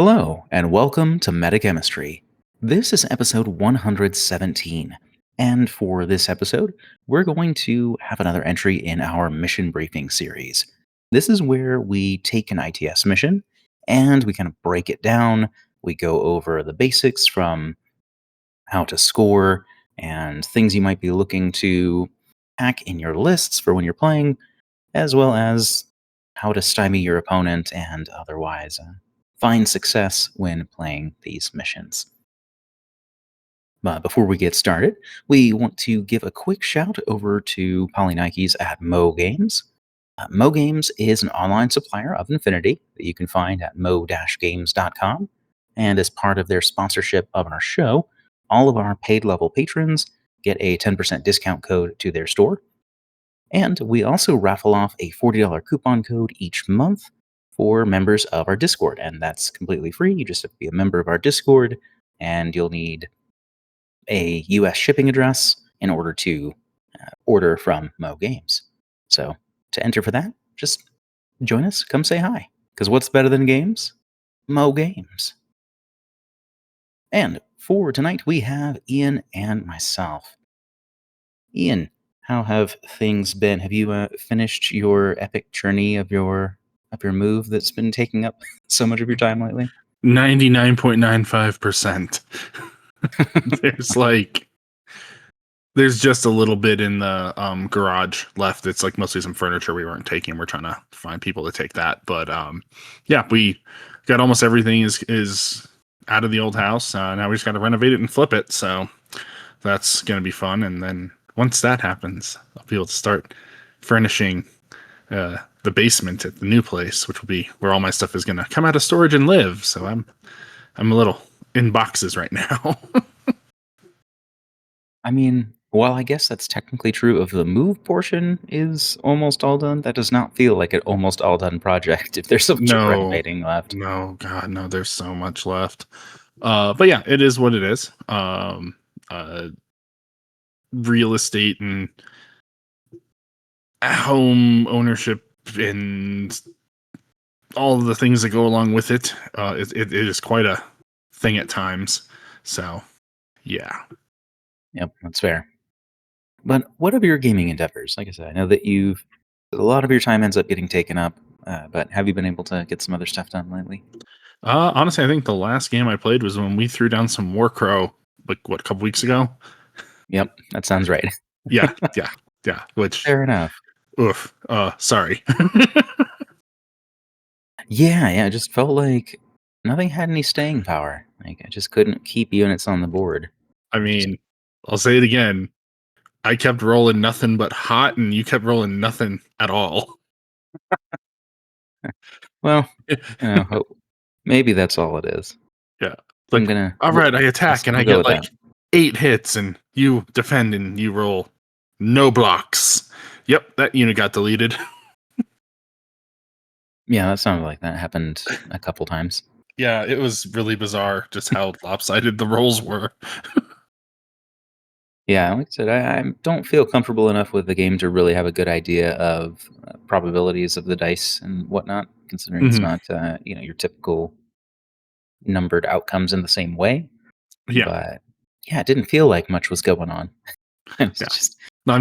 Hello, and welcome to Metachemistry. This is episode 117. And for this episode, we're going to have another entry in our mission briefing series. This is where we take an ITS mission and we kind of break it down. We go over the basics from how to score and things you might be looking to hack in your lists for when you're playing, as well as how to stymie your opponent and otherwise find success when playing these missions. But before we get started, we want to give a quick shout over to Polynikes at Mo Games. Mo Games is an online supplier of Infinity that you can find at mo-games.com. And as part of their sponsorship of our show, all of our paid level patrons get a 10% discount code to their store. And we also raffle off a $40 coupon code each month for members of our Discord. And that's completely free. You just have to be a member of our Discord, and you'll need a US shipping address in order to order from Mo Games. So to enter for that, just join us, come say hi. Because what's better than games? Mo Games. And for tonight, we have Ian and myself. Ian, how have things been? Have you finished your epic journey of your move that's been taking up so much of your time lately? 99.95%. There's just a little bit in the garage left. It's like mostly some furniture we weren't taking. We're trying to find people to take that. But yeah, we got almost everything is out of the old house. Now we just got to renovate it and flip it. So that's going to be fun. And then once that happens, I'll be able to start furnishing the basement at the new place, which will be where all my stuff is going to come out of storage and live. So I'm a little in boxes right now. I mean, while I guess that's technically true of the move portion is almost all done, that does not feel like an almost all done project if there's so much renovating left. No, God, no, there's so much left. But yeah, it is what it is. Real estate and home ownership and all of the things that go along with it, it is quite a thing at times. So, yeah. Yep, that's fair. But what of your gaming endeavors? Like I said, I know that a lot of your time ends up getting taken up, but have you been able to get some other stuff done lately? Honestly, I think the last game I played was when we threw down some Warcrow, like a couple weeks ago. Yep, that sounds right. Yeah. Which Fair enough. Oof. Sorry. Yeah, it just felt like nothing had any staying power. Like I just couldn't keep units on the board. I mean, I'll say it again. I kept rolling nothing but hot, and you kept rolling nothing at all. Well, maybe that's all it is. Yeah. Like, all right, I attack, and I get like that. 8 hits, and you defend, and you roll no blocks. Yep, that unit got deleted. Yeah, that sounded like that happened a couple times. Yeah, it was really bizarre just how lopsided the rolls were. Yeah, like I said, I don't feel comfortable enough with the game to really have a good idea of probabilities of the dice and whatnot, considering it's not your typical numbered outcomes in the same way. Yeah. But yeah, it didn't feel like much was going on. I'm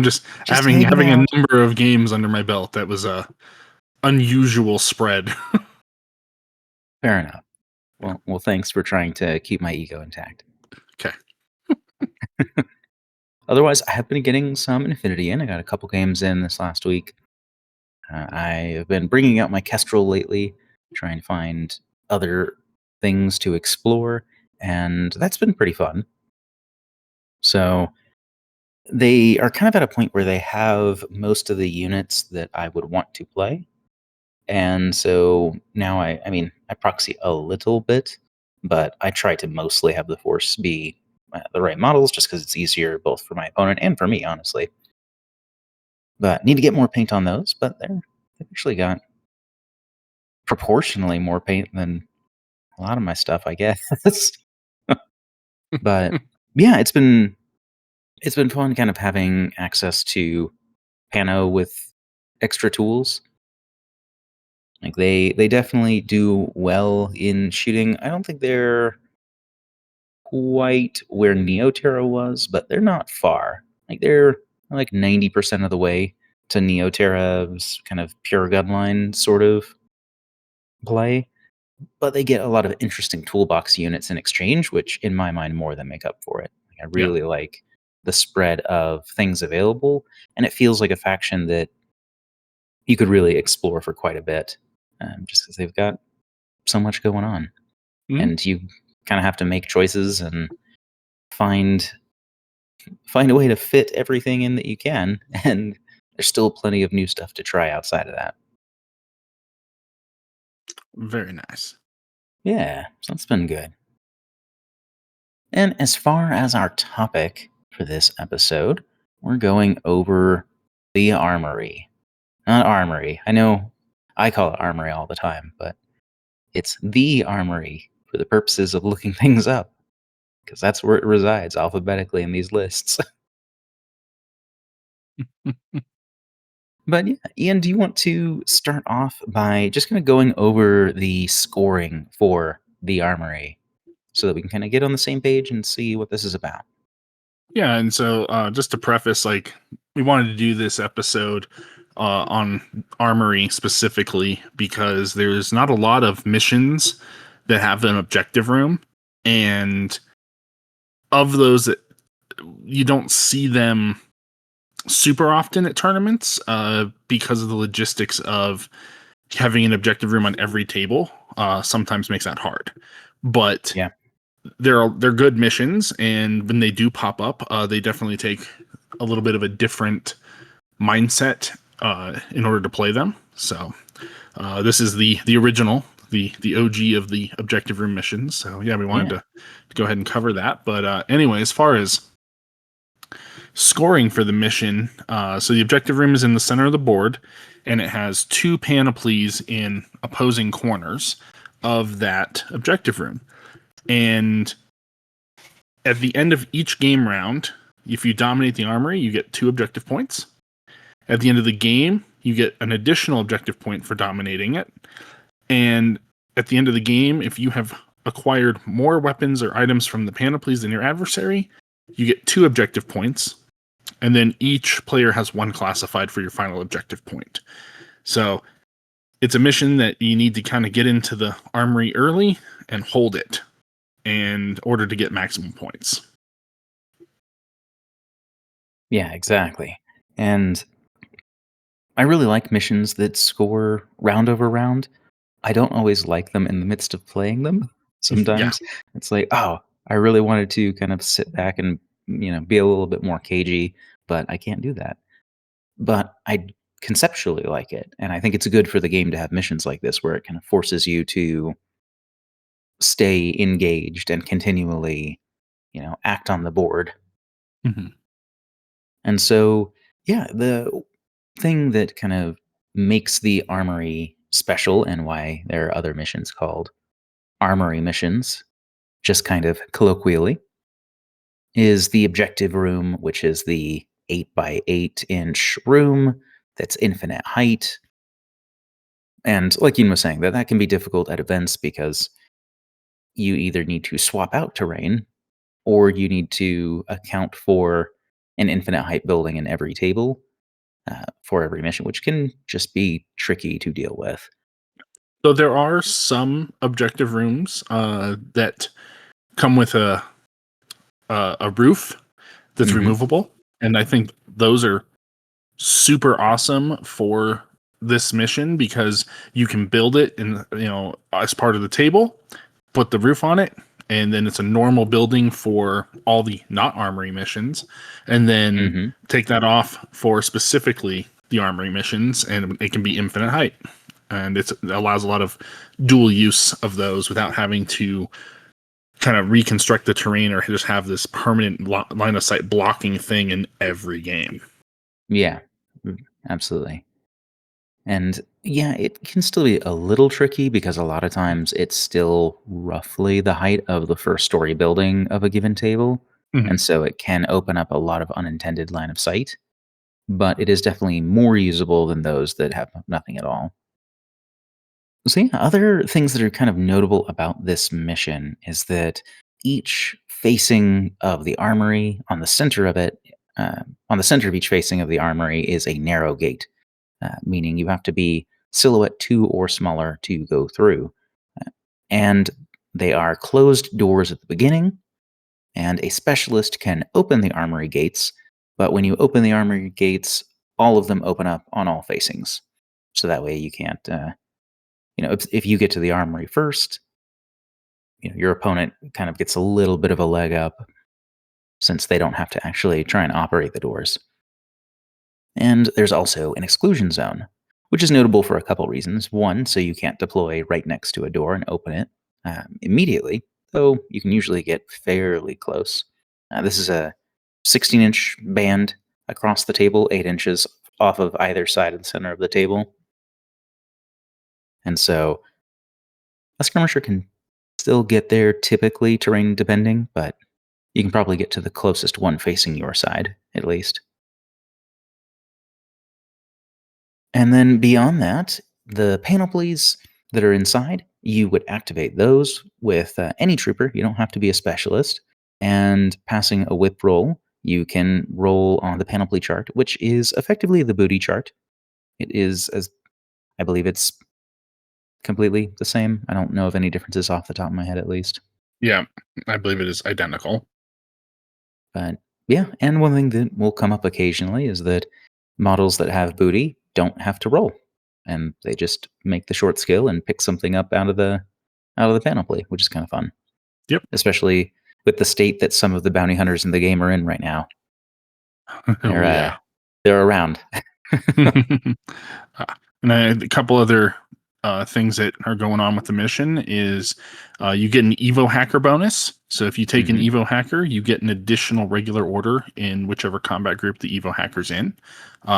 just having a number of games under my belt. That was a unusual spread. Fair enough. Well, thanks for trying to keep my ego intact. Okay. Otherwise, I have been getting some Infinity in. I got a couple games in this last week. I have been bringing out my Kestrel lately, trying to find other things to explore, and that's been pretty fun. So they are kind of at a point where they have most of the units that I would want to play. And so now I proxy a little bit, but I try to mostly have the force be the right models just because it's easier both for my opponent and for me, honestly. But need to get more paint on those, but they've actually got proportionally more paint than a lot of my stuff, I guess. But yeah, it's been fun kind of having access to Pano with extra tools. Like they definitely do well in shooting. I don't think they're quite where Neoterra was, but they're not far. Like they're like 90% of the way to Neoterra's kind of pure gunline sort of play. But they get a lot of interesting toolbox units in exchange, which in my mind more than make up for it. Like, I Yeah. really like the spread of things available, and it feels like a faction that you could really explore for quite a bit, just because they've got so much going on, Mhm. and you kind of have to make choices and find find a way to fit everything in that you can, and there's still plenty of new stuff to try outside of that. Very nice. Yeah, so that's been good. And as far as our topic for this episode, we're going over the Armory. Not Armory. I know I call it Armory all the time, but it's the Armory for the purposes of looking things up, because that's where it resides alphabetically in these lists. But yeah, Ian, do you want to start off by just kind of going over the scoring for the Armory so that we can kind of get on the same page and see what this is about? Yeah, and so just to preface, like we wanted to do this episode on Armory specifically because there's not a lot of missions that have an objective room, and of those that you don't see them super often at tournaments because of the logistics of having an objective room on every table. Sometimes makes that hard, but Yeah. they're good missions, and when they do pop up, they definitely take a little bit of a different mindset in order to play them. So this is the original, the OG of the objective room missions. So yeah, we wanted Yeah. to go ahead and cover that. But anyway, as far as scoring for the mission, so the objective room is in the center of the board, and it has two panoplies in opposing corners of that objective room. And at the end of each game round, if you dominate the armory, you get 2 objective points. At the end of the game, you get an additional objective point for dominating it. And at the end of the game, if you have acquired more weapons or items from the panoplies than your adversary, you get 2 objective points. And then each player has 1 classified for your final objective point. So it's a mission that you need to kind of get into the armory early and hold it in order to get maximum points. Yeah, exactly. And I really like missions that score round over round. I don't always like them in the midst of playing them. Yeah. Sometimes it's like, oh, I really wanted to kind of sit back and, be a little bit more cagey, but I can't do that. But I conceptually like it. And I think it's good for the game to have missions like this where it kind of forces you to stay engaged and continually, act on the board. Mhm. And so, yeah, the thing that kind of makes the armory special and why there are other missions called armory missions, just kind of colloquially, is the objective room, which is the 8 by 8 inch room that's infinite height. And like Ian was saying, that can be difficult at events because you either need to swap out terrain or you need to account for an infinite height building in every table for every mission, which can just be tricky to deal with. So there are some objective rooms that come with a roof that's Hmm. removable, and I think those are super awesome for this mission because you can build it in as part of the table, put the roof on it, and then it's a normal building for all the not armory missions, and then Hmm. take that off for specifically the armory missions, and it can be infinite height. And it allows a lot of dual use of those without having to kind of reconstruct the terrain or just have this permanent line of sight blocking thing in every game. Yeah, absolutely. And yeah, it can still be a little tricky because a lot of times it's still roughly the height of the first story building of a given table. Mhm. And so it can open up a lot of unintended line of sight, but it is definitely more usable than those that have nothing at all. So, yeah, other things that are kind of notable about this mission is that each facing of the armory, on the center of it, on the center of each facing of the armory is a narrow gate, meaning you have to be silhouette 2 or smaller to go through. And they are closed doors at the beginning, and a specialist can open the armory gates, but when you open the armory gates, all of them open up on all facings. So that way you can't, if you get to the armory first, your opponent kind of gets a little bit of a leg up since they don't have to actually try and operate the doors. And there's also an exclusion zone, which is notable for a couple reasons. One, so you can't deploy right next to a door and open it immediately, though you can usually get fairly close. This is a 16-inch band across the table, 8 inches off of either side of the center of the table. And so a skirmisher can still get there typically, terrain depending, but you can probably get to the closest one facing your side, at least. And then beyond that, the panoplies that are inside, you would activate those with any trooper. You don't have to be a specialist. And passing a whip roll, you can roll on the panoply chart, which is effectively the booty chart. It is, as I believe it's completely the same. I don't know of any differences off the top of my head, at least. Yeah, I believe it is identical. But yeah, and one thing that will come up occasionally is that models that have booty don't have to roll, and they just make the short skill and pick something up out of the panoply, which is kind of fun. Yep. Especially with the state that some of the bounty hunters in the game are in right now. Oh yeah. They're around. And a couple other things that are going on with the mission is you get an Evo hacker bonus. So if you take an Mhm. Evo hacker, you get an additional regular order in whichever combat group the Evo hacker's in,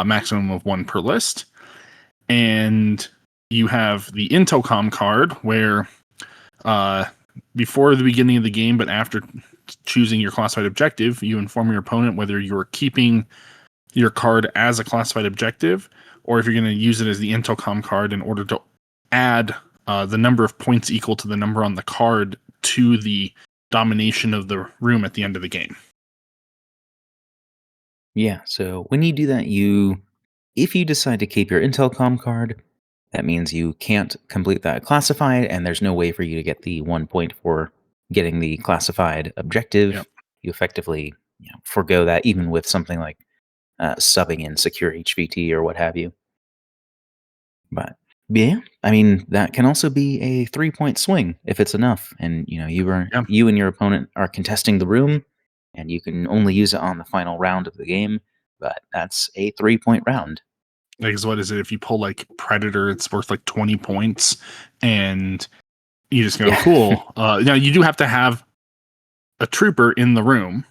maximum of 1 per list. And you have the Intelcom card where before the beginning of the game, but after choosing your classified objective, you inform your opponent whether you're keeping your card as a classified objective, or if you're going to use it as the Intelcom card in order to add the number of points equal to the number on the card to the domination of the room at the end of the game. Yeah, so when you do that, if you decide to keep your Intelcom card, that means you can't complete that classified, and there's no way for you to get the 1 point for getting the classified Yep. objective. You effectively forego that, even with something like subbing in secure HVT or what have you. But yeah, I mean that can also be a 3 point swing if it's enough, and Yeah. you and your opponent are contesting the room, and you can only use it on the final round of the game. But that's a 3 point round. Because what is it? If you pull like Predator, it's worth like 20 points, and you just go, Yeah, cool. Now you do have to have a trooper in the room,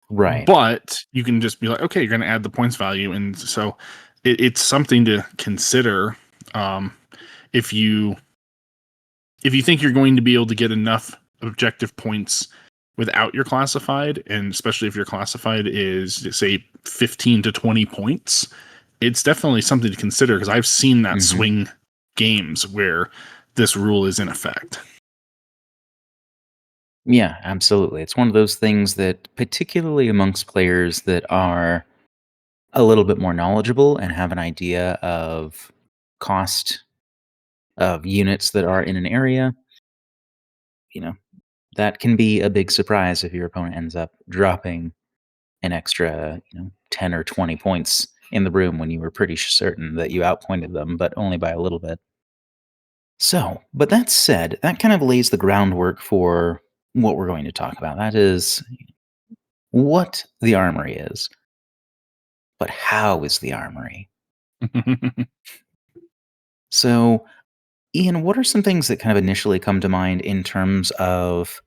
right. but you can just be like, okay, you're going to add the points value, and so it's something to consider. Um, if you think you're going to be able to get enough objective points without your classified, and especially if your classified is say 15 to 20 points, it's definitely something to consider because I've seen that Hmm. swing games where this rule is in effect. Yeah, absolutely. It's one of those things that, particularly amongst players that are a little bit more knowledgeable and have an idea of cost of units that are in an area, you know, that can be a big surprise if your opponent ends up dropping an extra, 10 or 20 points in the room when you were pretty certain that you outpointed them, but only by a little bit. So, but that said, that kind of lays the groundwork for what we're going to talk about. That is what the armory is. But how is the armory? So, Ian, what are some things that kind of initially come to mind in terms of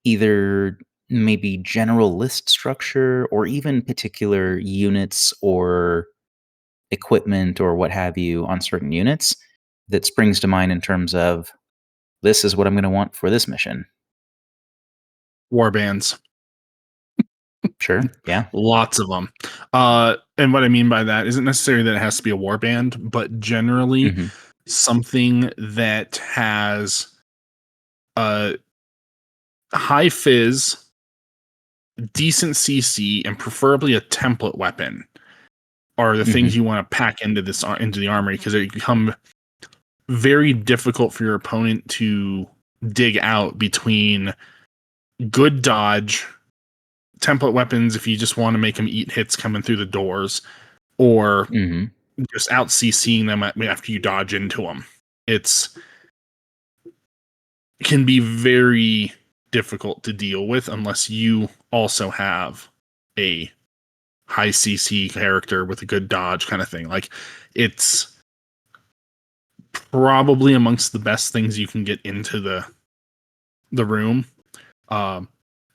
either maybe general list structure or even particular units or equipment or what have you on certain units that springs to mind in terms of this is what I'm going to want for this mission? War bands. Sure. Yeah. Lots of them. And what I mean by that isn't necessarily that it has to be a war band, but generally Hmm. something that has a high fizz, decent CC, and preferably a template weapon are the things Hmm. you want to pack into into the armory, because it become very difficult for your opponent to dig out between good dodge, template weapons if you just want to make them eat hits coming through the doors, or Hmm. just out CCing them after you dodge into them. It's can be very difficult to deal with unless you also have a high CC character with a good dodge kind of thing. Like, it's probably amongst the best things you can get into the room. Um,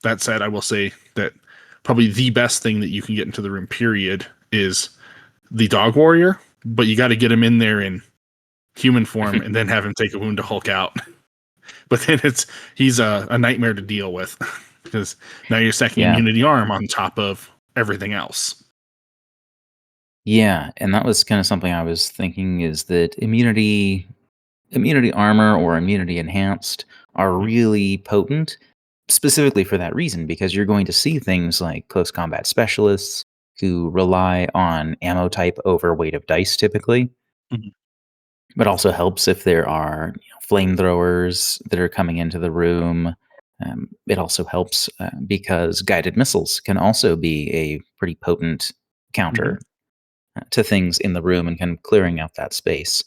that said, I will say that probably the best thing that you can get into the room, period, is the dog warrior. But you got to get him in there in human form and then have him take a wound to Hulk out. But then he's a nightmare to deal with because now you're stacking Yeah. immunity arm on top of everything else. Yeah, and that was kind of something I was thinking is that immunity armor or immunity enhanced are really potent specifically for that reason because you're going to see things like close combat specialists who rely on ammo type over weight of dice typically, Mhm. but also helps if there are flamethrowers that are coming into the room. It also helps because guided missiles can also be a pretty potent Mhm. counter to things in the room and kind of clearing out that space.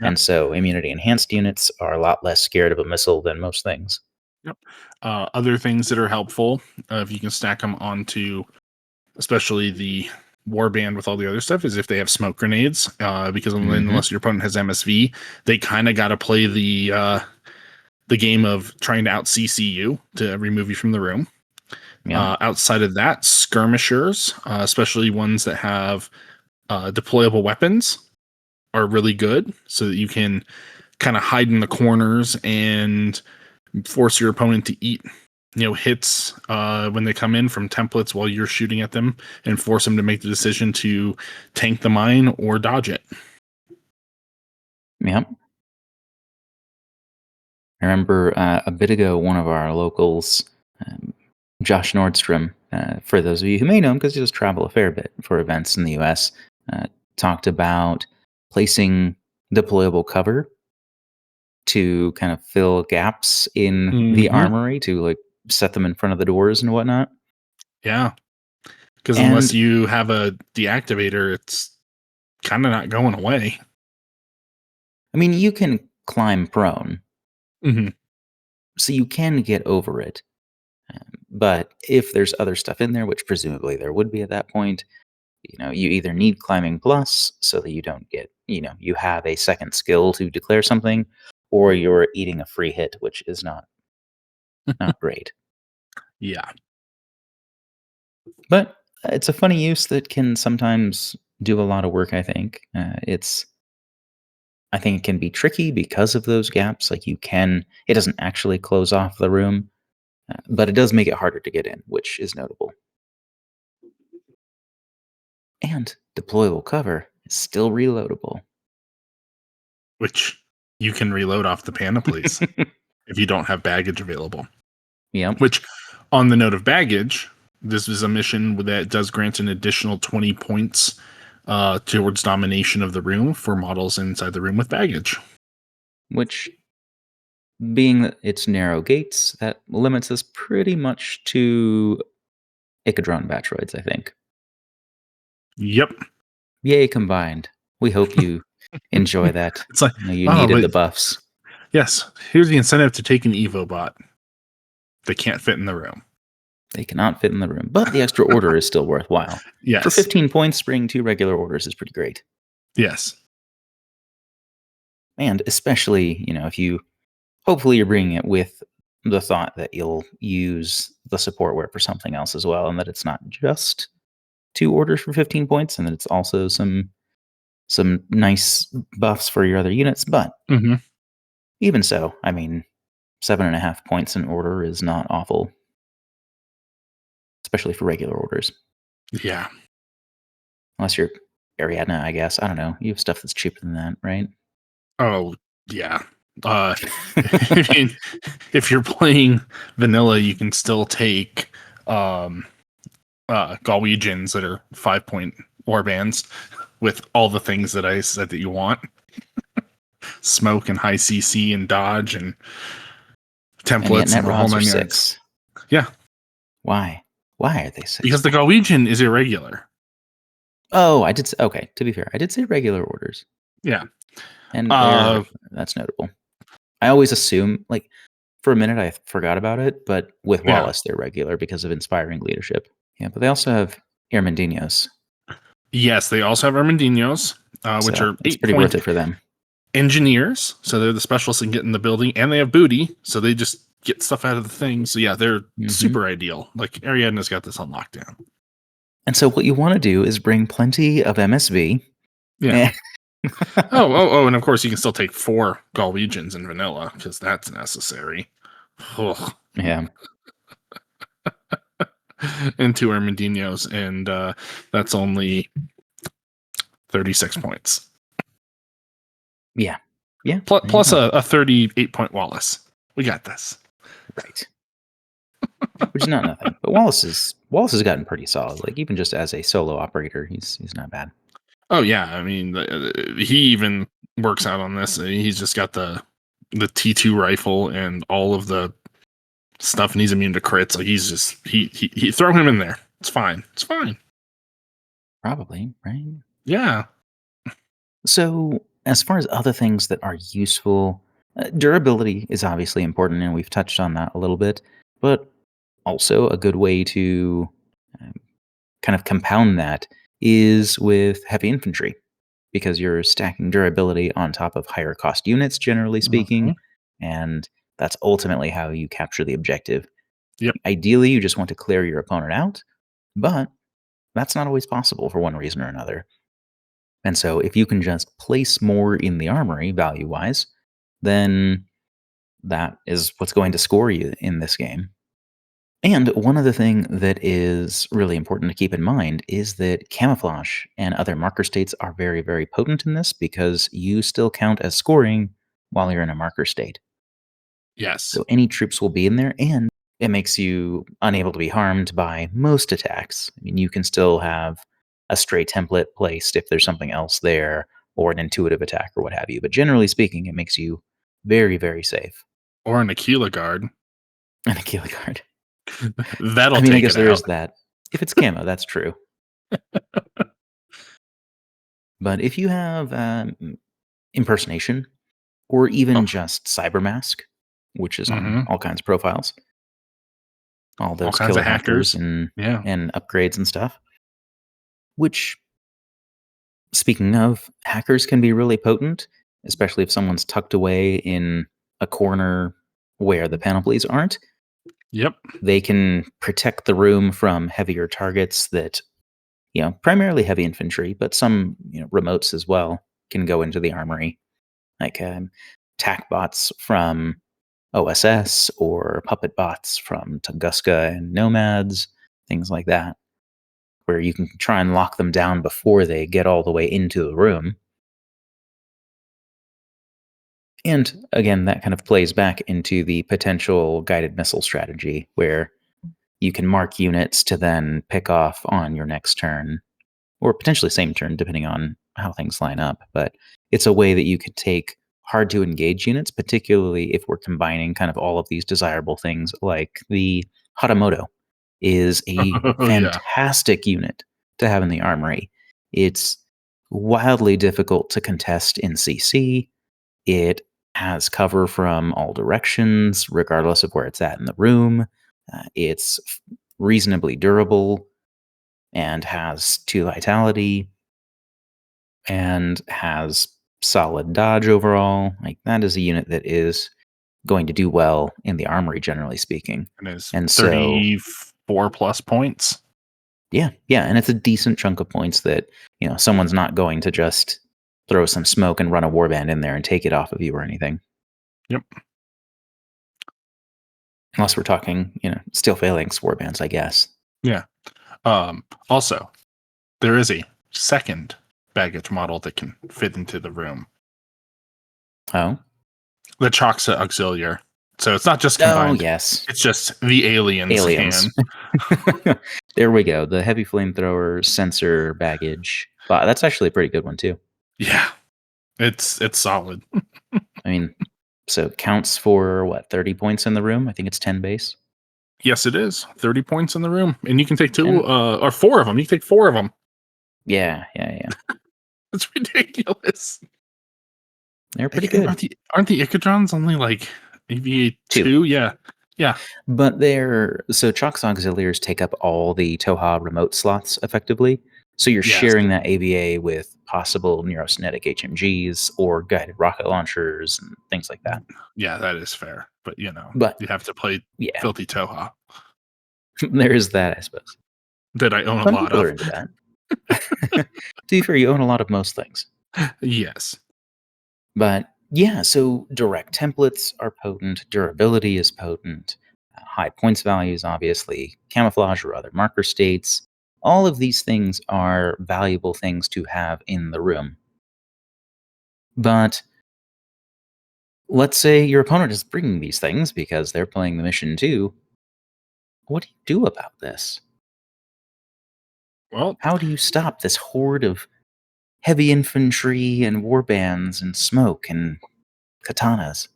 Yeah. And so immunity enhanced units are a lot less scared of a missile than most things. Yep. Other things that are helpful, if you can stack them onto, especially the warband with all the other stuff, is if they have smoke grenades. Because Hmm. unless your opponent has MSV, they kind of got to play the game of trying to out CC you to remove you from the room. Yeah. Outside of that, skirmishers, especially ones that have deployable weapons, are really good, so that you can kind of hide in the corners and force your opponent to eat hits when they come in from templates while you're shooting at them, and force them to make the decision to tank the mine or dodge it. Yeah. I remember a bit ago, one of our locals, um, Josh Nordstrom, for those of you who may know him because he does travel a fair bit for events in the US, talked about placing deployable cover to kind of fill gaps in the Hmm. armory to like set them in front of the doors and whatnot. Yeah, because unless And you have a deactivator, it's kind of not going away. I mean, you can climb prone, Hmm. so you can get over it. But if there's other stuff in there, which presumably there would be at that point, you either need climbing plus so that you don't get, you have a second skill to declare something, or you're eating a free hit, which is not great. Yeah, But it's a funny use that can sometimes do a lot of work. I think it can be tricky because of those gaps. Like it doesn't actually close off the room, but it does make it harder to get in, which is notable. And deployable cover is still reloadable. which you can reload off the panoplies if you don't have baggage available. Yep. Which, on the note of baggage, this is a mission that does grant an additional 20 points towards domination of the room for models inside the room with baggage. Which, being that it's narrow gates, that limits us pretty much to Icadron Batroids, I think. Yep. Yay, combined. We hope you enjoy that. It's like, I know you oh, needed but the buffs. yes, here's the incentive to take an Evo bot. They can't fit in the room. They cannot fit in the room, but the extra order is still worthwhile. For Yes. 15 points, bringing 2 regular orders is pretty great. Yes. And especially, if you hopefully you're bringing it with the thought that you'll use the support ware for something else as well, and that it's not just 2 orders for 15 points, and that it's also some nice buffs for your other units. But Hmm. even so, I mean, 7.5 points in order is not awful, especially for regular orders. Yeah. Unless you're Ariadna, I guess. I don't know. You have stuff that's cheaper than that, right? Oh yeah. I mean, if you're playing vanilla, you can still take Galwegians that are 5-point warbands with all the things that I said that you want. Smoke and high CC and dodge and And yet templates net and the whole rods are 9 yards. 6. Yeah, Why? Why are they 6? because the Galwegian is irregular. Oh, I did. Okay, to be fair, I did say regular orders, Yeah. and that's notable. I always assume, like, for a minute I forgot about it, but with Yeah. Wallace they're regular because of inspiring leadership. Yeah, but they also have Irmandinos, Yes, they also have Armandinos, which so are it's pretty 8-point worth it for them. engineers. So they're the specialists in getting the building, and they have booty, so they just get stuff out of the thing. So yeah, they're super ideal. Like Ariadna's got this on lockdown. And so what you want to do is bring plenty of MSV. Yeah. Oh, and of course you can still take 4 Galwegians in vanilla because that's necessary. Ugh. Yeah. And 2 Armandinos, and that's only 36 points. Yeah. Yeah. Plus a 38-point Wallace. We got this. Right. Which is not nothing. But Wallace has gotten pretty solid. Like, even just as a solo operator, he's not bad. Oh yeah, I mean he even works out on this. He's just got the T2 rifle and all of the stuff, and he's immune to crits. Like he's just he throw him in there. It's fine. It's fine. Probably, right? Yeah. So, as far as other things that are useful, durability is obviously important, and we've touched on that a little bit. But also, a good way to um, kind of compound that is with heavy infantry, because you're stacking durability on top of higher cost units, generally speaking, Mhm. and that's ultimately how you capture the objective. Yep. Ideally, you just want to clear your opponent out, but that's not always possible for one reason or another. And so if you can just place more in the armory value wise, then that is what's going to score you in this game. And one other thing that is really important to keep in mind is that camouflage and other marker states are very, very potent in this because you still count as scoring while you're in a marker state. Yes. So any troops will be in there, and it makes you unable to be harmed by most attacks. I mean, you can still have a stray template placed if there's something else there, or an intuitive attack or what have you. But generally speaking, it makes you very, very safe. Or an Aquila guard. And a Keeler card. That'll I mean, I take guess it there out. is that. If it's camo, that's true. But if you have impersonation, or Oh. even just cyber mask, which is on Mhm. all kinds of profiles, all All those kinds killer of hackers hackers. and Yeah. upgrades and stuff. Which, speaking of, hackers can be really potent, especially if someone's tucked away in a corner where the panoplies aren't. Yep. They can protect the room from heavier targets that, primarily heavy infantry, but some, remotes as well can go into the armory, like tac bots from OSS or puppet bots from Tunguska and Nomads, things like that, where you can try and lock them down before they get all the way into the room. And again, that kind of plays back into the potential guided missile strategy, where you can mark units to then pick off on your next turn, or potentially same turn, depending on how things line up. But it's a way that you could take hard to engage units, particularly if we're combining kind of all of these desirable things, like the Hatamoto is a Oh yeah. fantastic unit to have in the armory. It's wildly difficult to contest in CC. It has cover from all directions, regardless of where it's at in the room. It's reasonably durable and has 2 vitality and has solid dodge overall. Like, that is a unit that is going to do well in the armory, generally speaking. And it's And so, 34 plus points. yeah, and it's a decent chunk of points that, someone's not going to just throw some smoke and run a warband in there and take it off of you or anything. Yep. Unless we're talking, steel phalanx warbands, I guess. Yeah. Also, there is a second baggage model that can fit into the room. Oh. The Choxa Auxiliar. So it's not just Oh, combined. yes. It's just the aliens can. Aliens. There we go. The heavy flamethrower sensor baggage. But that's actually a pretty good one, too. Yeah. It's solid. I mean, so it counts for, what, 30 points in the room? I think it's 10 base. Yes, it is. 30 points in the room. And you can take two And or four of them. You can take four of them. yeah. It's ridiculous. They're pretty good. Aren't the Icadrons only like maybe 2. two? Yeah. Yeah. But so Chalk's auxiliaries take up all the Toha remote slots effectively. So you're Yes. sharing that AVA with possible neurokinetic HMGs or guided rocket launchers and things like that. Yeah, that is fair. But you But have to play yeah, Filthy Toha there is that, I suppose. that I own a Some lot people of. are into that. To be fair, you own a lot of most things. Yes. But yeah, so direct templates are potent, durability is potent, high points values, obviously, camouflage or other marker states. All of these things are valuable things to have in the room. But let's say your opponent is bringing these things because they're playing the mission too. What do you do about this? Well, How do you stop this horde of heavy infantry and warbands and smoke and katanas?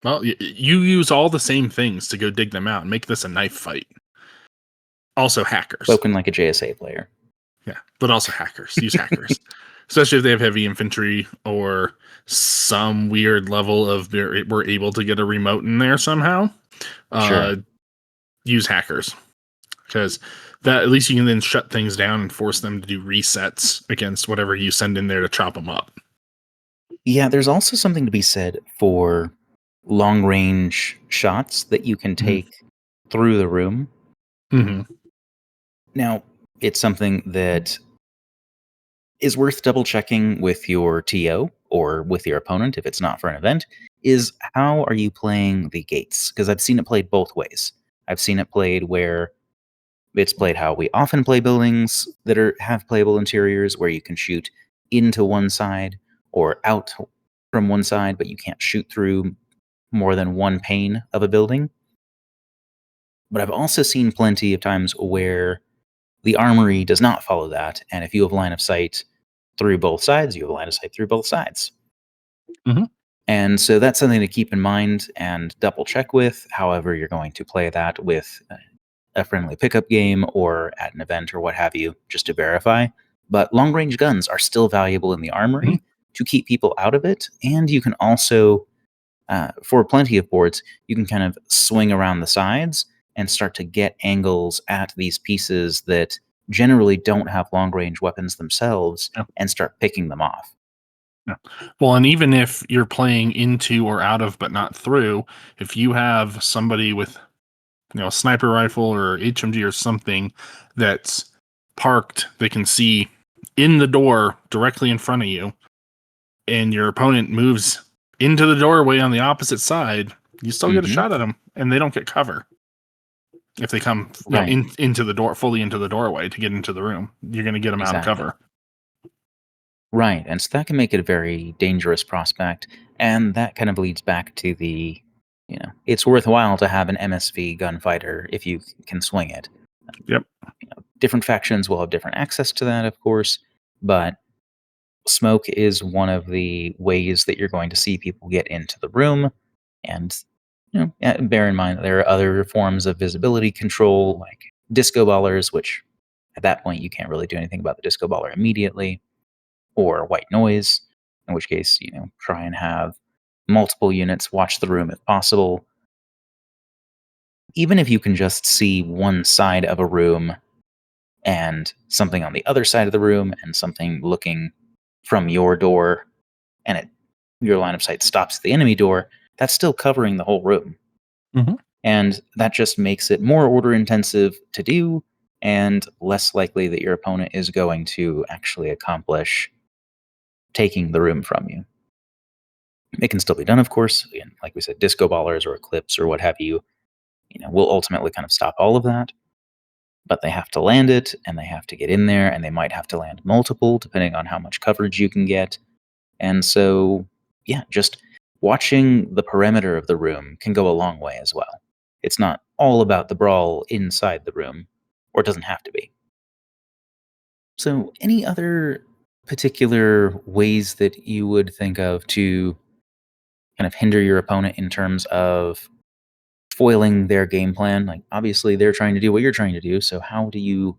you use all the same things to go dig them out and make this a knife fight. Also hackers. Spoken like a JSA player. Yeah, but also hackers. Use hackers. Especially if they have heavy infantry or some weird level of we're able to get a remote in there somehow. Sure. Use hackers. Because that at least you can then shut things down and force them to do resets against whatever you send in there to chop them up. Yeah, there's also something to be said for long range shots that you can take through the room. Mm-hmm. Now, it's something that is worth double checking with your TO or with your opponent if it's not for an event, is how are you playing the gates? Because I've seen it played both ways. I've seen it played where it's played how we often play buildings that have playable interiors, where you can shoot into one side or out from one side, but you can't shoot through more than one pane of a building. But I've also seen plenty of times where the armory does not follow that, and if you have line of sight through both sides, you have line of sight through both sides. Mm-hmm. And so that's something to keep in mind and double check with, however you're going to play that with a friendly pickup game or at an event or what have you, just to verify. But long range guns are still valuable in the armory to keep people out of it, and you can also, for plenty of boards, you can kind of swing around the sides and start to get angles at these pieces that generally don't have long range weapons themselves and start picking them off. Yeah. Well, and even if you're playing into or out of but not through, if you have somebody with a sniper rifle or HMG or something that's parked, they can see in the door directly in front of you, and your opponent moves into the doorway on the opposite side, you still get a shot at them, and they don't get cover. If they come into the door, fully into the doorway to get into the room, you're going to get them out of cover. Right, and so that can make it a very dangerous prospect, and that kind of leads back to the, it's worthwhile to have an MSV gunfighter if you can swing it. Yep. Different factions will have different access to that, of course, but smoke is one of the ways that you're going to see people get into the room, and bear in mind that there are other forms of visibility control, like disco ballers, which at that point you can't really do anything about the disco baller immediately, or white noise, in which case, try and have multiple units watch the room if possible. Even if you can just see one side of a room and something on the other side of the room and something looking from your door, and your line of sight stops at the enemy door, that's still covering the whole room. Mm-hmm. And that just makes it more order intensive to do and less likely that your opponent is going to actually accomplish taking the room from you. It can still be done, of course. Again, like we said, disco ballers or eclipse or what have you, will ultimately kind of stop all of that. But they have to land it, and they have to get in there, and they might have to land multiple, depending on how much coverage you can get. And so, yeah, just watching the perimeter of the room can go a long way as well. It's not all about the brawl inside the room, or it doesn't have to be. So, any other particular ways that you would think of to kind of hinder your opponent in terms of foiling their game plan? Like, obviously, they're trying to do what you're trying to do. So, how do you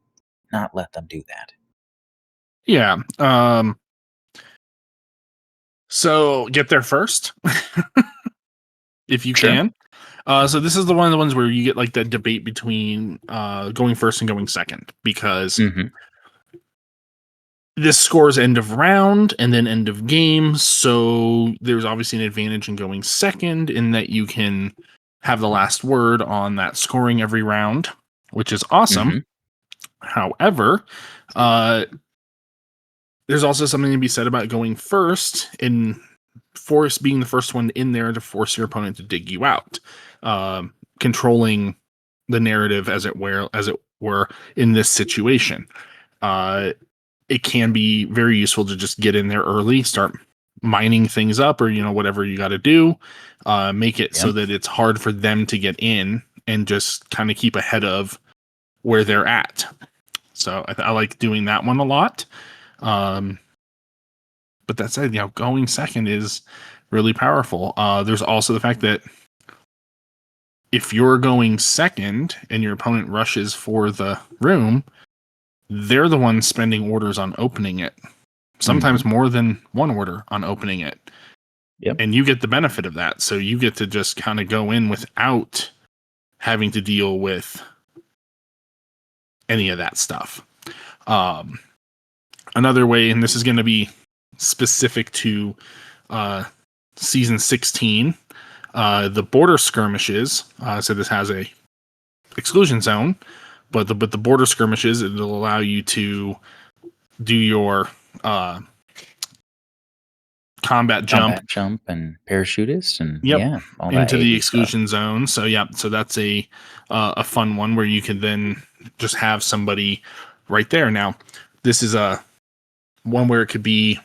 not let them do that? Yeah. So get there first if you Sure. can. So this is the one of the ones where you get like that debate between going first and going second, because Hmm. this scores end of round and then end of game. So there's obviously an advantage in going second in that you can have the last word on that scoring every round, which is awesome. Hmm. However, uh, there's also something to be said about going first and force being the first one in there to force your opponent to dig you out, controlling the narrative as it were in this situation. Uh, it can be very useful to just get in there early, start mining things up, or whatever you got to do. Make it so Yep. that it's hard for them to get in, and just kind of keep ahead of where they're at. So I like doing that one a lot. Um, but that said, going second is really powerful. There's also the fact that if you're going second and your opponent rushes for the room, they're the ones spending orders on opening it. Hmm. Sometimes more than one order on opening it. Yep. And you get the benefit of that. So you get to just kind of go in without having to deal with any of that stuff. Um, Another way, and this is going to be specific to uh, season 16, the border skirmishes. So this has a exclusion zone, but the border skirmishes, it'll allow you to do your uh, combat jump. Combat jump and parachutist and Yep, yeah, all that into the AV stuff. exclusion zone. So yeah, so that's a fun one where you can then just have somebody right there. Now, this is a one where it could be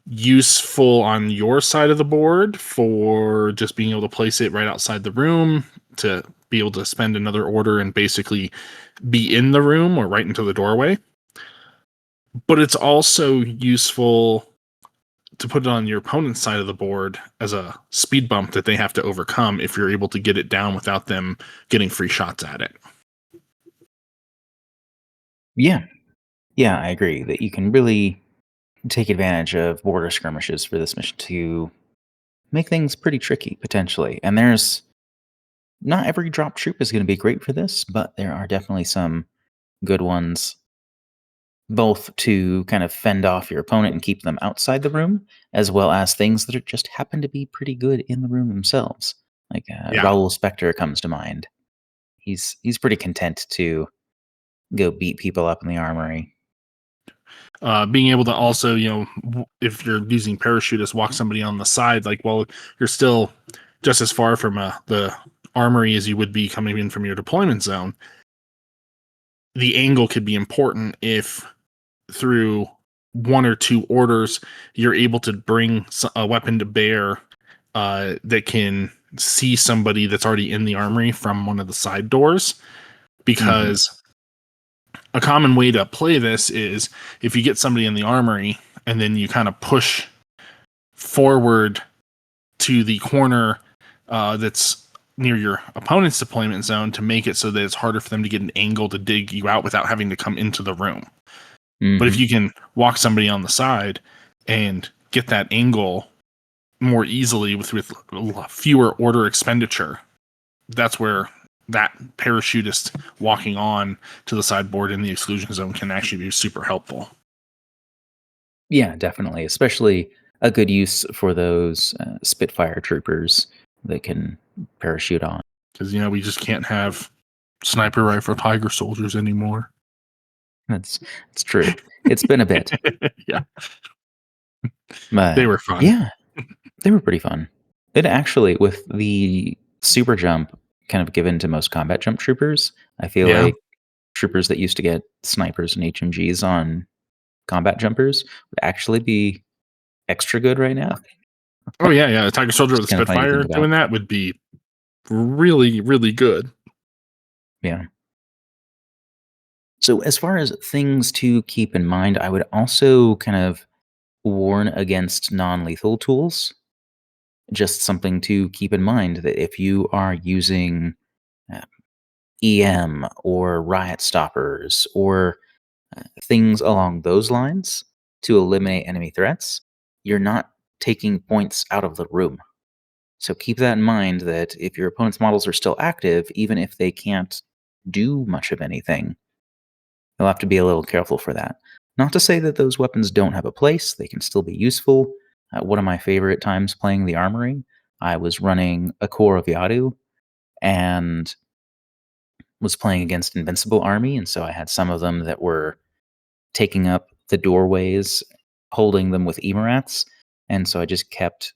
useful on your side of the board for just being able to place it right outside the room to be able to spend another order and basically be in the room or right into the doorway. But it's also useful to put it on your opponent's side of the board as a speed bump that they have to overcome if you're able to get it down without them getting free shots at it. Yeah. Yeah, I agree that you can really take advantage of border skirmishes for this mission to make things pretty tricky potentially. And there's not every drop troop is going to be great for this, but there are definitely some good ones, both to kind of fend off your opponent and keep them outside the room, as well as things that are just happen to be pretty good in the room themselves. Like Yeah. Raoul Spector comes to mind. He's pretty content to go beat people up in the armory. Being able to also, if you're using parachutists, walk somebody on the side, like, well, you're still just as far from the armory as you would be coming in from your deployment zone. The angle could be important if through one or two orders you're able to bring a weapon to bear that can see somebody that's already in the armory from one of the side doors. Hmm. Because a common way to play this is if you get somebody in the armory and then you kind of push forward to the corner that's near your opponent's deployment zone to make it so that it's harder for them to get an angle to dig you out without having to come into the room. But if Hmm. you can walk somebody on the side and get that angle more easily with fewer order expenditure, that's where that parachutist walking on to the sideboard in the exclusion zone can actually be super helpful. Yeah, definitely. Especially a good use for those Spitfire troopers that can parachute on. Because we just can't have sniper rifle tiger soldiers anymore. That's it's true. It's been a bit, Yeah, they but were fun. yeah, they were pretty fun. It actually, with the super jump kind of given to most combat jump troopers, I feel Yeah. like troopers that used to get snipers and HMGs on combat jumpers would actually be extra good right now. Oh yeah, yeah. A Tiger Soldier with Just a kind of funny to Spitfire think doing about. that would be really, really good. Yeah. So, as far as things to keep in mind, I would also kind of warn against non lethal tools. Just something to keep in mind that if you are using uh, EM or riot stoppers or things along those lines to eliminate enemy threats, you're not taking points out of the room. So keep that in mind that if your opponent's models are still active, even if they can't do much of anything, you'll have to be a little careful for that. Not to say that those weapons don't have a place, they can still be useful. One of my favorite times playing the Armory, I was running a core of Yadu and was playing against Invincible Army, and so I had some of them that were taking up the doorways, holding them with Emerats, and so I just kept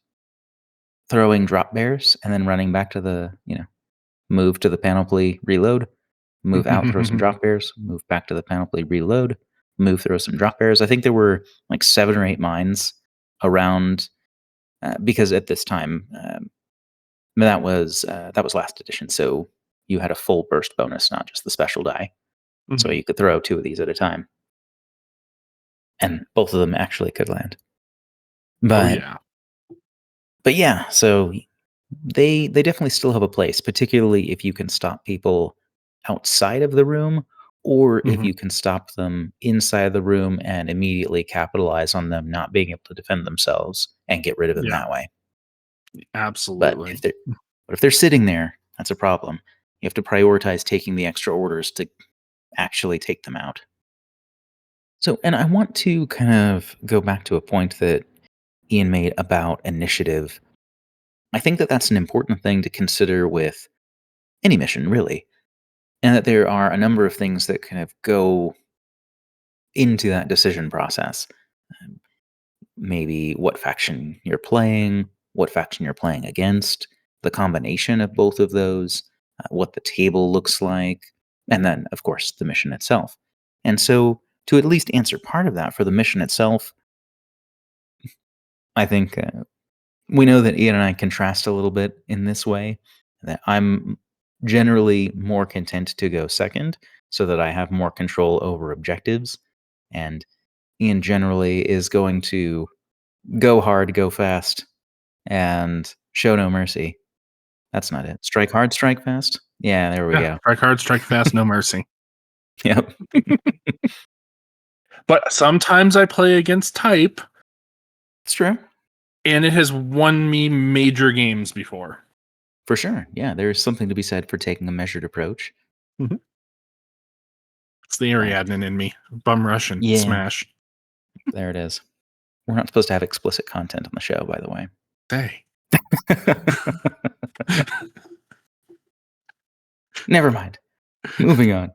throwing drop bears and then running back to move to the panoply, reload, move out, throw some drop bears, move back to the panoply, reload, move, throw some drop bears. I think there were like 7 or 8 mines around, because at this time, that was last edition, so you had a full burst bonus, not just the special die. So Mhm. you could throw 2 of these at a time, and both of them actually could land. Oh But yeah. but yeah, so they definitely still have a place, particularly if you can stop people outside of the room, or if Mhm. you can stop them inside the room and immediately capitalize on them not being able to defend themselves and get rid of them Yeah, that way. But absolutely. if they're sitting there, that's a problem. You have to prioritize taking the extra orders to actually take them out. So, and I want to kind of go back to a point that Ian made about initiative. I think that that's an important thing to consider with any mission, really, and that there are a number of things that kind of go into that decision process. Um, Maybe what faction you're playing, what faction you're playing against, the combination of both of those, what the table looks like, and then, of course, the mission itself. And so, to at least answer part of that for the mission itself, I think we know that Ian and I contrast a little bit in this way, that I'm generally more content to go second so that I have more control over objectives. And Ian generally is going to go hard, go fast, and show no mercy. That's not it. Strike hard, strike fast. Yeah, there we Yeah, go. strike hard, strike fast, no mercy. Yep. But sometimes I play against type, It's true. and it has won me major games before. For sure. Yeah, there's something to be said for taking a measured approach. Mhm. It's the But Ariadne in me. Bum rush and yeah, smash. there it is. We're not supposed to have explicit content on the show, by the way. Hey. Never mind. Moving on.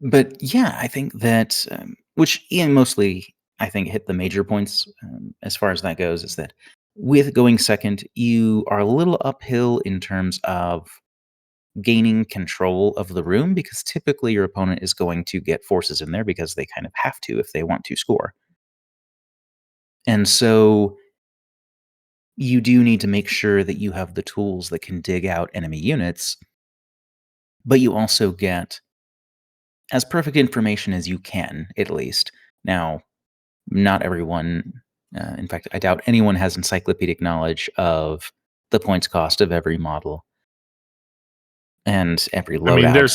But yeah, I think that which Ian mostly I think hit the major points as far as that goes is that with going second, you are a little uphill in terms of gaining control of the room because typically your opponent is going to get forces in there because they kind of have to if they want to score. And so you do need to make sure that you have the tools that can dig out enemy units, but you also get as perfect information as you can, at least. Now, not everyone, in fact, I doubt anyone has encyclopedic knowledge of the points cost of every model and every I mean, loadout and all that. there's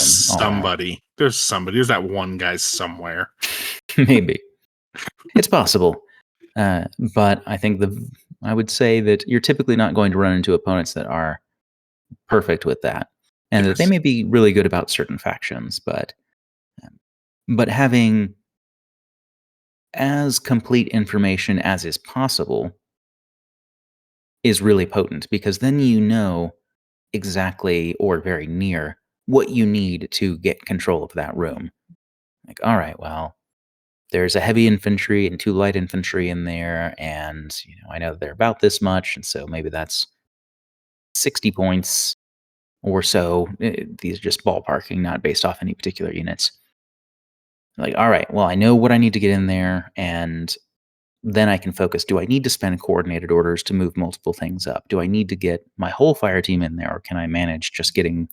somebody, there's that one guy somewhere. Maybe. It's possible. But I would say that you're typically not going to run into opponents that are perfect with that. And that they Yes. may be really good about certain factions, but having as complete information as is possible is really potent because then you know exactly or very near what you need to get control of that room. Like, all right, well, there's a heavy infantry and 2 light infantry in there, and I know they're about this much, and so maybe that's 60 points or so. These are just ballparking, not based off any particular units. Like, all right, well, I know what I need to get in there, and then I can focus. Do I need to spend coordinated orders to move multiple things up? Do I need to get my whole fire team in there, or can I manage just getting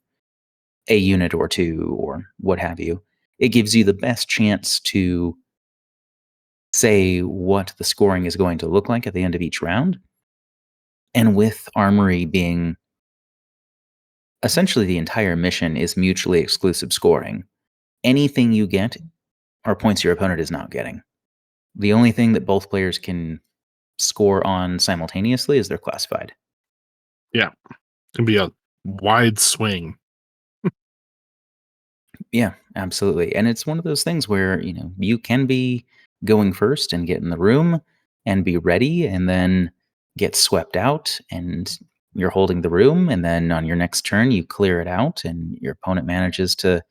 a unit or two or what have you? It gives you the best chance to say what the scoring is going to look like at the end of each round. And with Armory being essentially the entire mission is mutually exclusive scoring, anything you get are points your opponent is not getting. The only thing that both players can score on simultaneously is they're classified. Yeah. It can be a wide swing. Yeah, absolutely. And it's one of those things where, you can be going first and get in the room and be ready and then get swept out and you're holding the room. And then on your next turn, you clear it out and your opponent manages to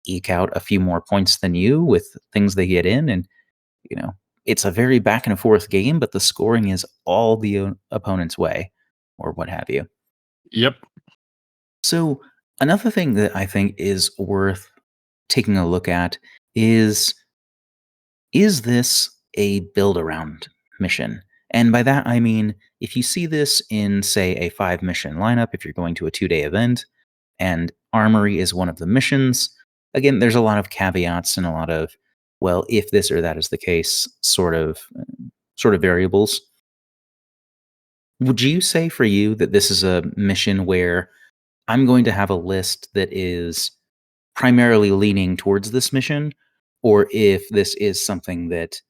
eke out a few more points than you with things they get in. And, you know, it's a very back and forth game, but the scoring is all the opponent's way or what have you. Yep. So, another thing that I think is worth taking a look at is this a build around mission? And by that I mean if you see this in say a 5 mission lineup if you're going to a 2-day event and Armory is one of the missions, again there's a lot of caveats and a lot of well if this or that is the case sort of variables. Would you say for you that this is a mission where I'm going to have a list that is primarily leaning towards this mission, or if this is something that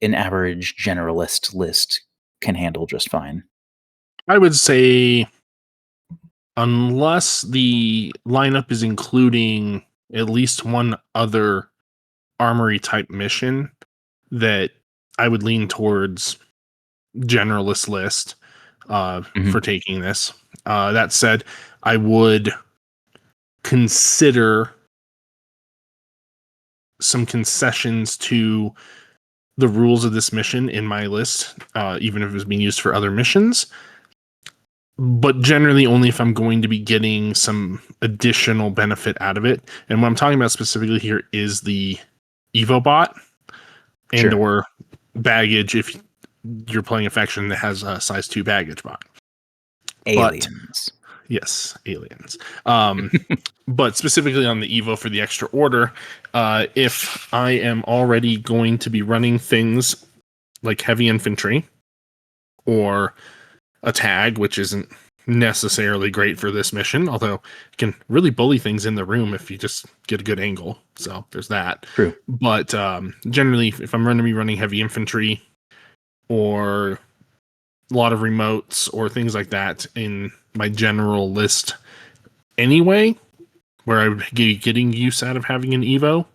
an average generalist list can handle just fine? I would say, unless the lineup is including at least one other armory type mission, that I would lean towards generalist list Mhm. for taking this. That said, I would consider some concessions to the rules of this mission in my list, even if it was being used for other missions. But generally, only if I'm going to be getting some additional benefit out of it. And what I'm talking about specifically here is the Evo bot and Sure. or baggage if you're playing a faction that has a size 2 baggage bot. But Aliens. yes, aliens. But specifically on the Evo for the extra order, if I am already going to be running things like heavy infantry or a tag, which isn't necessarily great for this mission, although it can really bully things in the room if you just get a good angle. So there's that. True. But generally, if I'm going to be running heavy infantry or a lot of remotes or things like that in my general list anyway, where I would be getting use out of having an Evo,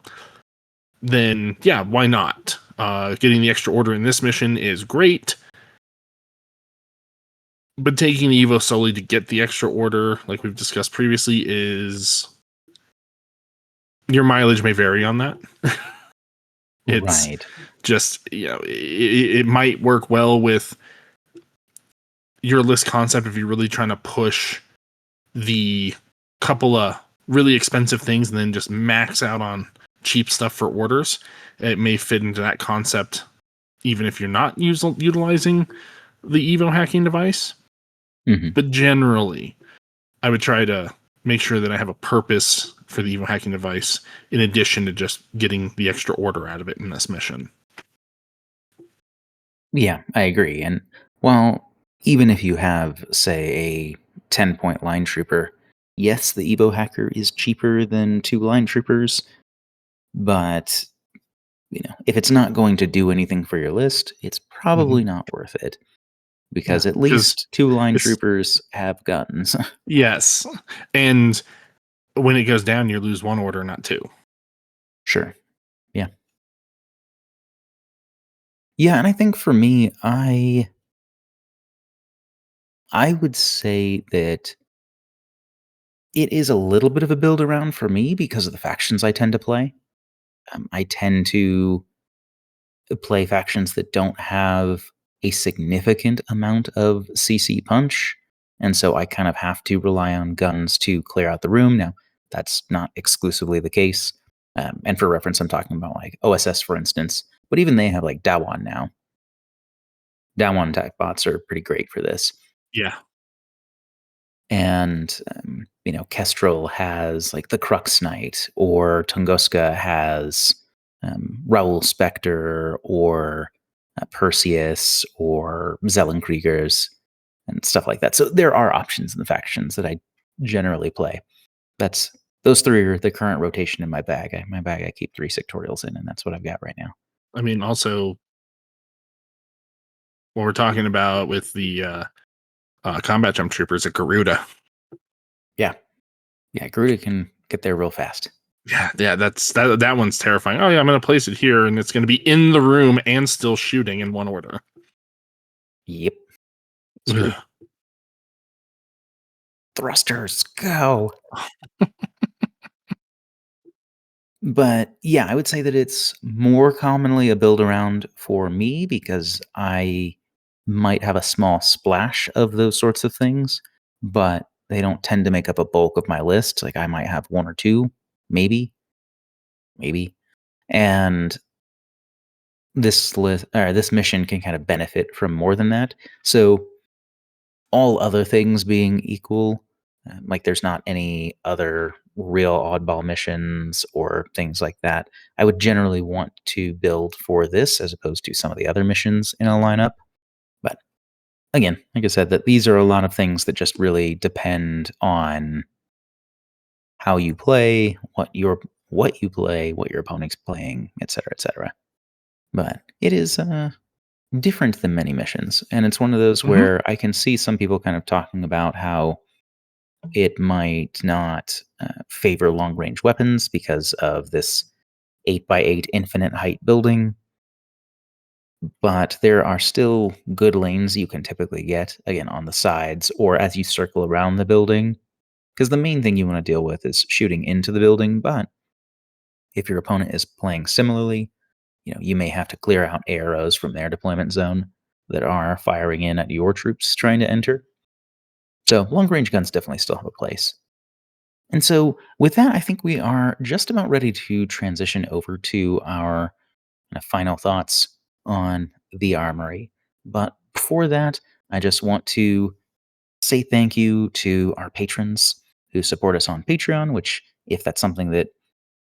then yeah, why not? Getting the extra order in this mission is great, but taking the Evo solely to get the extra order, like we've discussed previously, is your mileage may vary on that. It's Right. just, it might work well with your list concept if you're really trying to push the couple of really expensive things and then just max out on cheap stuff for orders. It may fit into that concept even if you're not utilizing the Evo hacking device. Mhm. But generally, I would try to make sure that I have a purpose for the Evo hacking device in addition to just getting the extra order out of it in this mission. Yeah, I agree. And while even if you have, say, a 10-point line trooper, yes, the Evo hacker is cheaper than 2 line troopers, but if it's not going to do anything for your list, it's probably not worth it Yeah, because at because least 2 line it's troopers have guns. yes, and when it goes down, you lose one order, not two. Sure. Yeah. Yeah, and I think for me, I would say that it is a little bit of a build around for me because of the factions I tend to play. I tend to play factions that don't have a significant amount of CC punch, and so I kind of have to rely on guns to clear out the room. Now, that's not exclusively the case. And for reference, I'm talking about like OSS, for instance, but even they have like Dawan now. Down one attack bots are pretty great for this. Yeah. And Kestrel has like the Crux Knight, or Tunguska has Raoul Spectre, or Perseus, or Zellenkriegers, and stuff like that. So there are options in the factions that I generally play. Those three are the current rotation in my bag. I keep 3 sectorials in, and that's what I've got right now. I mean, also what we're talking about with the combat jump troopers at Garuda. Yeah, Garuda can get there real fast. Yeah, that one's terrifying. Oh yeah, I'm gonna place it here, and it's gonna be in the room and still shooting in one order. Yep, it's true. Thrusters, go! But yeah, I would say that it's more commonly a build around for me because I might have a small splash of those sorts of things, but they don't tend to make up a bulk of my list. Like I might have 1 or 2, maybe. And this mission can kind of benefit from more than that. So all other things being equal, like there's not any other real oddball missions or things like that, I would generally want to build for this as opposed to some of the other missions in a lineup. But again, like I said, that these are a lot of things that just really depend on how you play, what you play, what your opponent's playing, etc., etc. But it is different than many missions, and it's one of those where I can see some people kind of talking about how it might not favor long range weapons because of this 8x8 infinite height building. But there are still good lanes you can typically get, again, on the sides or as you circle around the building. Because the main thing you want to deal with is shooting into the building. But if your opponent is playing similarly, you may have to clear out arrows from their deployment zone that are firing in at your troops trying to enter. So long range guns definitely still have a place. And so, with that, I think we are just about ready to transition over to our final thoughts on the Armory. But before that, I just want to say thank you to our patrons who support us on Patreon, which, if that's something that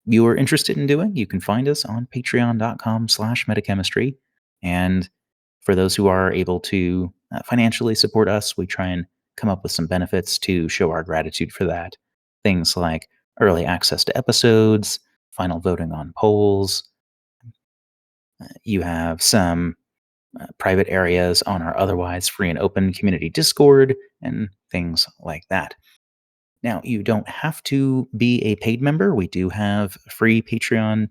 you are interested in doing, you can find us on patreon.com/metachemistry. And for those who are able to financially support us, we try and come up with some benefits to show our gratitude for that. Things like early access to episodes, final voting on polls. You have some private areas on our otherwise free and open community Discord, and things like that. Now, you don't have to be a paid member. We do have free Patreon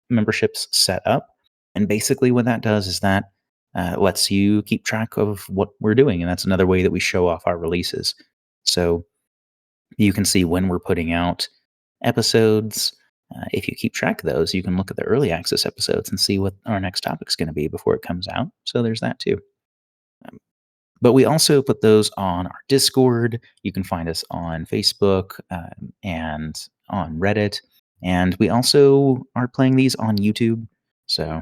memberships set up. And basically, what that does is that lets you keep track of what we're doing. And that's another way that we show off our releases. So you can see when we're putting out episodes. If you keep track of those, you can look at the early access episodes and see what our next topic's going to be before it comes out. So there's that too. But we also put those on our Discord. You can find us on Facebook and on Reddit. And we also are playing these on YouTube. So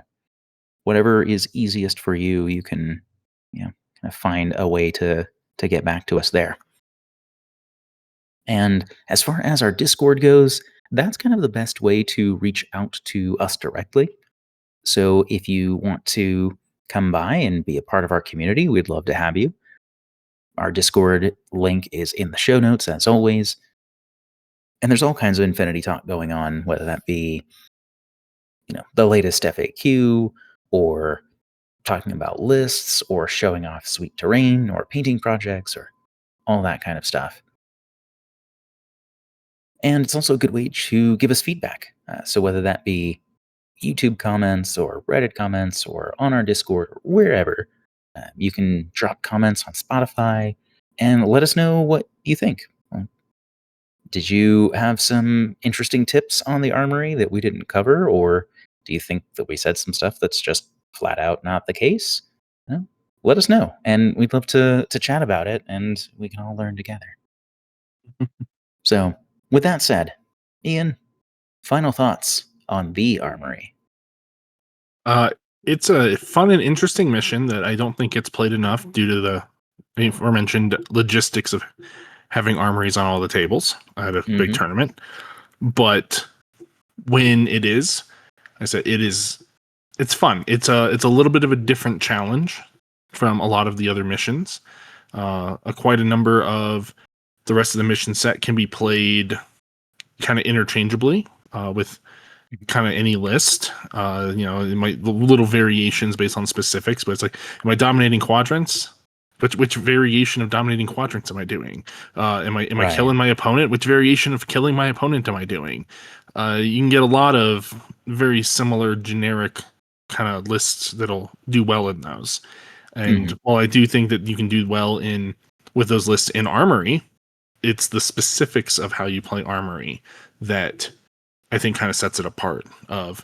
whatever is easiest for you, you can kind of find a way to get back to us there. And as far as our Discord goes, that's kind of the best way to reach out to us directly. So if you want to come by and be a part of our community, we'd love to have you. Our Discord link is in the show notes, as always. And there's all kinds of Infinity talk going on, whether that be, the latest FAQ, or talking about lists, or showing off sweet terrain, or painting projects, or all that kind of stuff. And it's also a good way to give us feedback. So whether that be YouTube comments, or Reddit comments, or on our Discord, or wherever, you can drop comments on Spotify and let us know what you think. Did you have some interesting tips on the Armory that we didn't cover, or do you think that we said some stuff that's just flat out not the case? Well, let us know, and we'd love to chat about it, and we can all learn together. So, with that said, Ian, final thoughts on the Armory. It's a fun and interesting mission that I don't think gets played enough due to the aforementioned logistics of having armories on all the tables at a big Hmm. tournament. But when it is, I said it's fun. It's a little bit of a different challenge from a lot of the other missions. Quite a number of the rest of the mission set can be played kind of interchangeably with kind of any list. It might little variations based on specifics, but it's like, am I dominating quadrants? Which variation of dominating quadrants am I doing? Am I Right. killing my opponent? Which variation of killing my opponent am I doing? You can get a lot of very similar generic kind of lists that'll do well in those. And Hmm. while I do think that you can do well in with those lists in Armory, it's the specifics of how you play Armory that I think kind of sets it apart. Of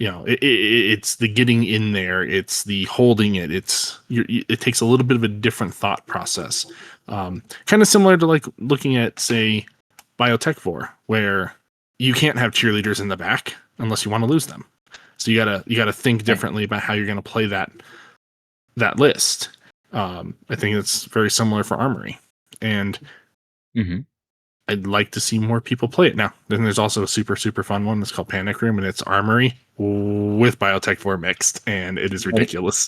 it's the getting in there, it's the holding it, it takes a little bit of a different thought process, kind of similar to like looking at say Biotech 4, where you can't have cheerleaders in the back unless you want to lose them. So you gotta think Right. differently about how you're gonna play that list. I think it's very similar for Armory, and Hmm. I'd like to see more people play it. Now, then there's also a super, super fun one that's called Panic Room, and it's Armory with Biotech 4 mixed, and it is Right. ridiculous.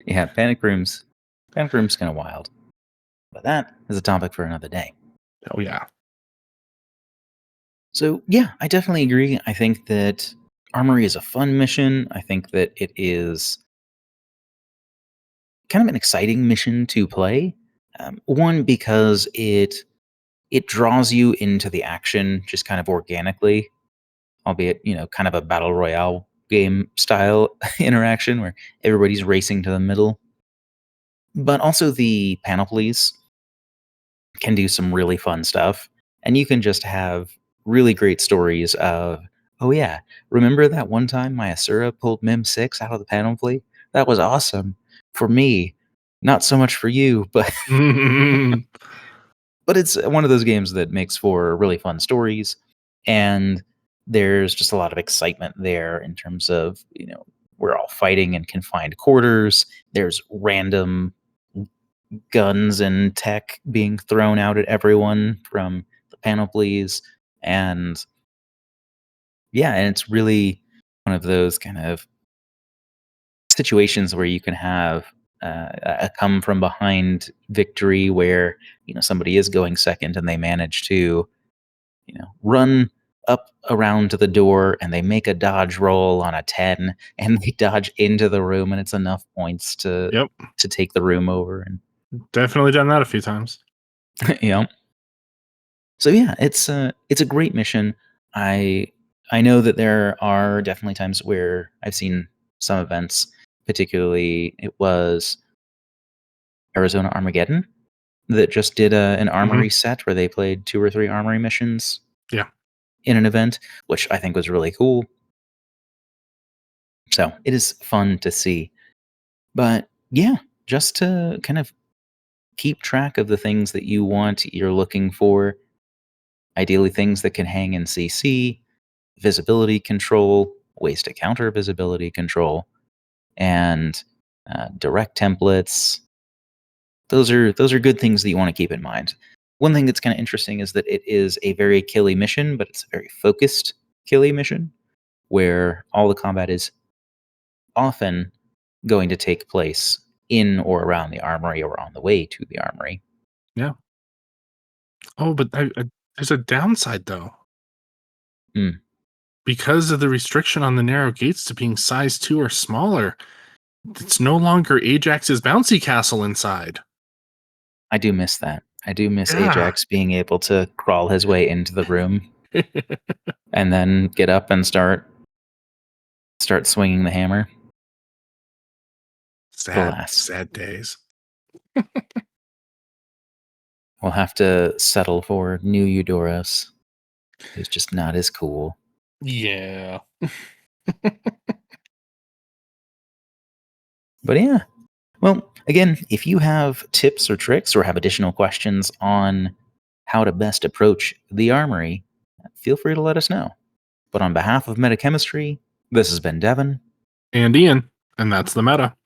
Yeah, Panic Room's kind of wild, but that is a topic for another day. Oh, yeah. So yeah, I definitely agree. I think that Armory is a fun mission. I think that it is kind of an exciting mission to play. One, because it draws you into the action just kind of organically, albeit kind of a battle royale game style interaction where everybody's racing to the middle. But also the panoplies can do some really fun stuff, and you can just have really great stories of, oh yeah, remember that one time my Asura pulled Mim 6 out of the panoply? That was awesome for me, not so much for you, but but it's one of those games that makes for really fun stories, and there's just a lot of excitement there in terms of, we're all fighting in confined quarters. There's random guns and tech being thrown out at everyone from the panoplies. And yeah, and it's really one of those kind of situations where you can have a come from behind victory where, somebody is going second and they manage to, run up around to the door and they make a dodge roll on a 10 and they dodge into the room and it's enough points to Yep. take the room over. And Definitely done that a few times. yeah. So yeah, it's a great mission. I I know that there are definitely times where I've seen some events, particularly it was Arizona Armageddon that just did an Hmm. armory set where they played 2 or 3 armory missions Yeah. in an event, which I think was really cool. So, it is fun to see. But yeah, just to kind of keep track of the things that you're looking for, ideally things that can hang in CC, visibility control, ways to counter visibility control, and direct templates. Those are good things that you want to keep in mind. One thing that's kind of interesting is that it is a very killy mission, but it's a very focused killy mission where all the combat is often going to take place in or around the armory or on the way to the armory. Yeah. Oh, but there's a downside though. Mm, Because of the restriction on the narrow gates to being size 2 or smaller, it's no longer Ajax's bouncy castle inside. I do miss that. I do miss Yeah. Ajax being able to crawl his way into the room and then get up and start swinging the hammer. But Sad, alas, sad days. we'll have to settle for new Eudoros, who's just not as cool. Yeah. But yeah. Well, again, if you have tips or tricks or have additional questions on how to best approach the armory, feel free to let us know. But on behalf of Metachemistry, This has been Devin. And Ian, and that's the meta.